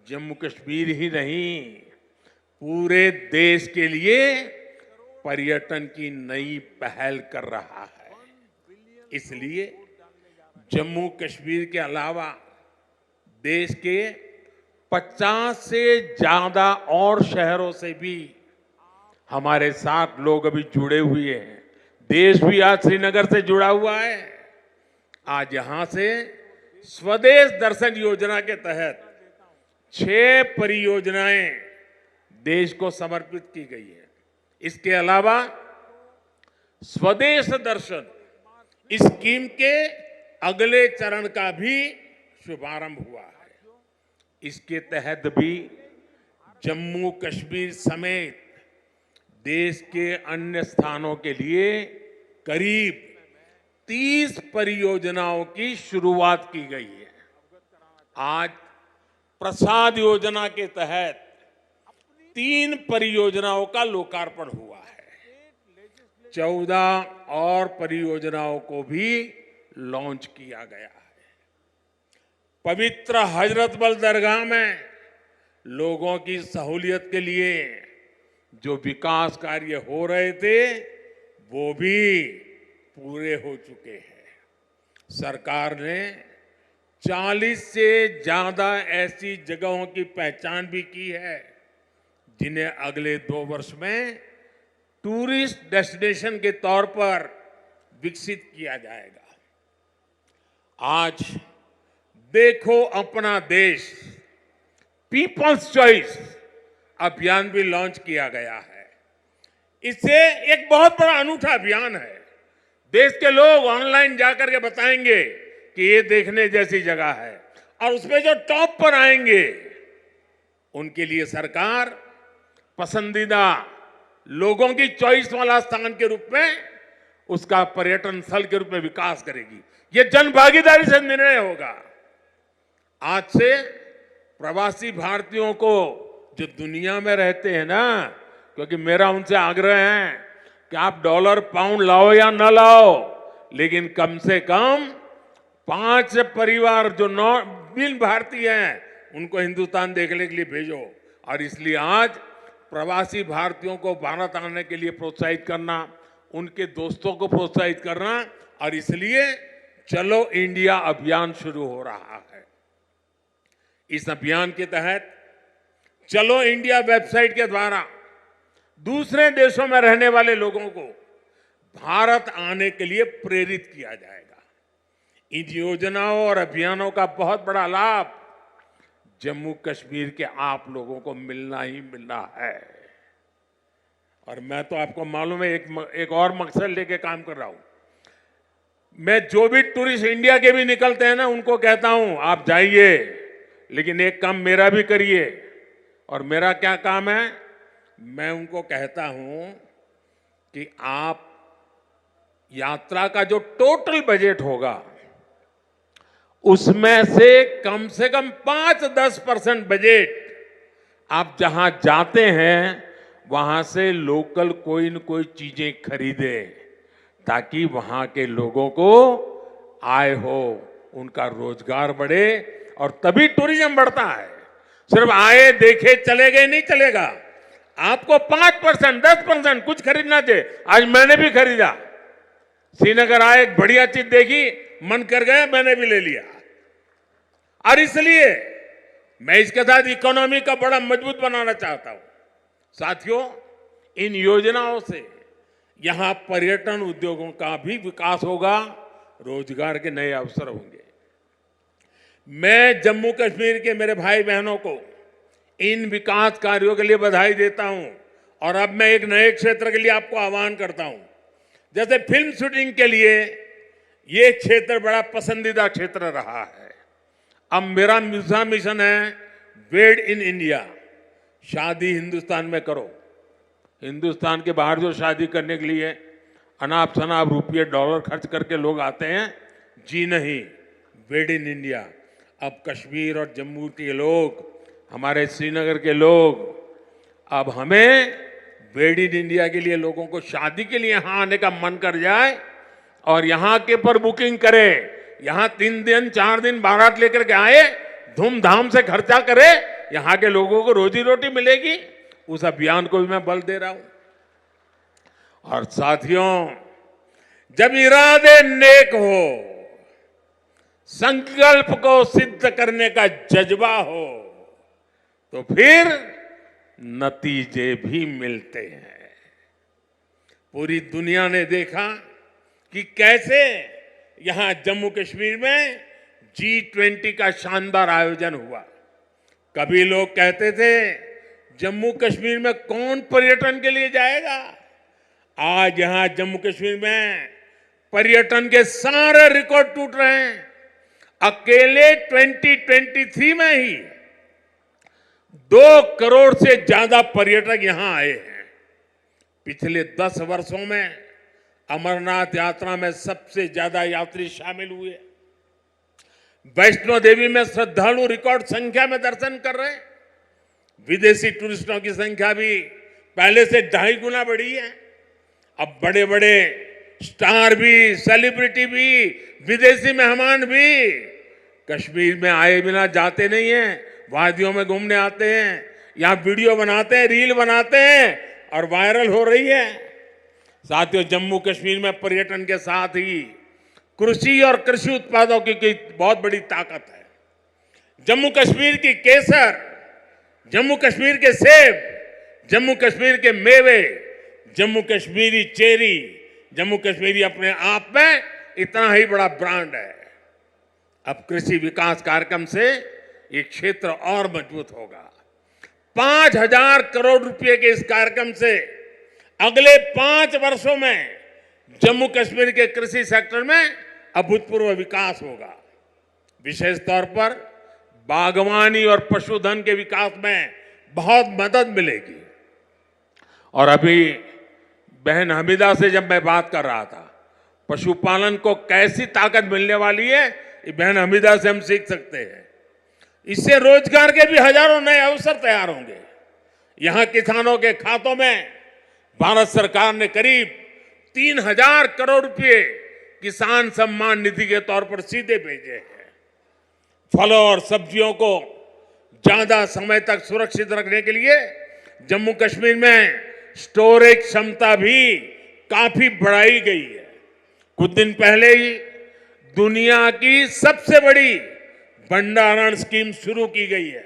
जम्मू कश्मीर ही नहीं, पूरे देश के लिए पर्यटन की नई पहल कर रहा है। इसलिए जम्मू कश्मीर के अलावा देश के 50 से ज्यादा और शहरों से भी हमारे साथ लोग अभी जुड़े हुए हैं। देश भी आज श्रीनगर से जुड़ा हुआ है। आज यहां से स्वदेश दर्शन योजना के तहत 6 परियोजनाएं देश को समर्पित की गई है। इसके अलावा स्वदेश दर्शन स्कीम के अगले चरण का भी शुभारंभ हुआ है। इसके तहत भी जम्मू कश्मीर समेत देश के अन्य स्थानों के लिए करीब 30 परियोजनाओं की शुरुआत की गई है। आज प्रसाद योजना के तहत 3 परियोजनाओं का लोकार्पण हुआ है। 14 और परियोजनाओं को भी लॉन्च किया गया है। पवित्र हजरत बल दरगाह में लोगों की सहूलियत के लिए जो विकास कार्य हो रहे थे वो भी पूरे हो चुके हैं। सरकार ने 40 से ज्यादा ऐसी जगहों की पहचान भी की है जिन्हें अगले 2 वर्ष में टूरिस्ट डेस्टिनेशन के तौर पर विकसित किया जाएगा। आज देखो अपना देश पीपल्स चॉइस अभियान भी लॉन्च किया गया है। इससे एक बहुत बड़ा अनूठा अभियान है। देश के लोग ऑनलाइन जाकर के बताएंगे कि ये देखने जैसी जगह है, और उसमें जो टॉप पर आएंगे उनके लिए सरकार पसंदीदा लोगों की चॉइस वाला स्थान के रूप में उसका पर्यटन स्थल के रूप में विकास करेगी। ये जन भागीदारी से निर्णय होगा। आज से प्रवासी भारतीयों को जो दुनिया में रहते हैं ना, क्योंकि मेरा उनसे आग्रह है कि आप डॉलर पाउंड लाओ या ना लाओ, लेकिन कम से कम 5 परिवार जो बिन भारतीय हैं उनको हिंदुस्तान देखने के लिए भेजो। और इसलिए आज प्रवासी भारतीयों को भारत आने के लिए प्रोत्साहित करना, उनके दोस्तों को प्रोत्साहित करना, और इसलिए चलो इंडिया अभियान शुरू हो रहा है। इस अभियान के तहत चलो इंडिया वेबसाइट के द्वारा दूसरे देशों में रहने वाले लोगों को भारत आने के लिए प्रेरित किया जाएगा। इन योजनाओं और अभियानों का बहुत बड़ा लाभ जम्मू कश्मीर के आप लोगों को मिलना ही मिलना है। और मैं तो आपको मालूम है एक और मकसद लेके काम कर रहा हूं। मैं जो भी टूरिस्ट इंडिया के भी निकलते हैं ना, उनको कहता हूं आप जाइए, लेकिन एक काम मेरा भी करिए। और मेरा क्या काम है? मैं उनको कहता हूं कि आप यात्रा का जो टोटल बजट होगा उसमें से कम 5-10% बजट आप जहां जाते हैं वहां से लोकल कोई न कोई चीजें खरीदे, ताकि वहां के लोगों को आय हो, उनका रोजगार बढ़े, और तभी टूरिज्म बढ़ता है। सिर्फ आए देखे चले गए नहीं चलेगा। आपको 5%, 10% कुछ खरीदना चाहिए। आज मैंने भी खरीदा। श्रीनगर आए, एक बढ़िया चीज देखी, मन कर गया, मैंने भी ले लिया। और इसलिए मैं इसके साथ इकोनॉमी का बड़ा मजबूत बनाना चाहता हूं। साथियों, इन योजनाओं से यहां पर्यटन उद्योगों का भी विकास होगा, रोजगार के नए अवसर होंगे। मैं जम्मू कश्मीर के मेरे भाई बहनों को इन विकास कार्यों के लिए बधाई देता हूं। और अब मैं एक नए क्षेत्र के लिए आपको आह्वान करता हूं। जैसे फिल्म शूटिंग के लिए ये क्षेत्र बड़ा पसंदीदा क्षेत्र रहा है। अब मेरा मिशन है वेड इन इंडिया, शादी हिंदुस्तान में करो। हिंदुस्तान के बाहर जो शादी करने के लिए अनाप शनाप रुपये डॉलर खर्च करके लोग आते हैं, जी नहीं, वेड इन इंडिया। अब कश्मीर और जम्मू के लोग, हमारे श्रीनगर के लोग, अब हमें वेड इन इंडिया के लिए लोगों को शादी के लिए यहां आने का मन कर जाए और यहां के पर बुकिंग करे, यहां 3 दिन 4 दिन बारात लेकर के आए, धूमधाम से खर्चा करे, यहां के लोगों को रोजी रोटी मिलेगी, उस अभियान को भी मैं बल दे रहा हूं। और साथियों, जब इरादे नेक हो, संकल्प को सिद्ध करने का जज्बा हो, तो फिर नतीजे भी मिलते हैं। पूरी दुनिया ने देखा कि कैसे यहां जम्मू कश्मीर में G20 का शानदार आयोजन हुआ। कभी लोग कहते थे जम्मू कश्मीर में कौन पर्यटन के लिए जाएगा। आज यहां जम्मू कश्मीर में पर्यटन के सारे रिकॉर्ड टूट रहे हैं। अकेले 2023 में ही 2 करोड़ से ज्यादा पर्यटक यहां आए हैं। पिछले 10 वर्षों में अमरनाथ यात्रा में सबसे ज्यादा यात्री शामिल हुए। वैष्णो देवी में श्रद्धालु रिकॉर्ड संख्या में दर्शन कर रहे हैं। विदेशी टूरिस्टों की संख्या भी पहले से 2.5 गुना बढ़ी है। अब बड़े बड़े स्टार भी, सेलिब्रिटी भी, विदेशी मेहमान भी कश्मीर में आए बिना जाते नहीं हैं। वादियों में घूमने आते हैं, यहां वीडियो बनाते हैं, रील बनाते हैं और वायरल हो रही है। साथियों, जम्मू कश्मीर में पर्यटन के साथ ही कृषि और कृषि उत्पादों की बहुत बड़ी ताकत है। जम्मू कश्मीर की केसर, जम्मू कश्मीर के सेब, जम्मू कश्मीर के मेवे, जम्मू कश्मीरी चेरी, जम्मू कश्मीरी अपने आप में इतना ही बड़ा ब्रांड है। अब कृषि विकास कार्यक्रम से ये क्षेत्र और मजबूत होगा। 5,000 करोड़ रुपए के इस कार्यक्रम से अगले 5 वर्षों में जम्मू कश्मीर के कृषि सेक्टर में अभूतपूर्व विकास होगा। विशेष तौर पर बागवानी और पशुधन के विकास में बहुत मदद मिलेगी। और अभी बहन हमीदा से जब मैं बात कर रहा था, पशुपालन को कैसी ताकत मिलने वाली है, ये बहन हमीदा से हम सीख सकते हैं। इससे रोजगार के भी हजारों नए अवसर तैयार होंगे। यहां किसानों के खातों में भारत सरकार ने करीब 3,000 करोड़ रुपए किसान सम्मान निधि के तौर पर सीधे भेजे हैं। फलों और सब्जियों को ज्यादा समय तक सुरक्षित रखने के लिए जम्मू कश्मीर में स्टोरेज क्षमता भी काफी बढ़ाई गई है। कुछ दिन पहले ही दुनिया की सबसे बड़ी भंडारण स्कीम शुरू की गई है।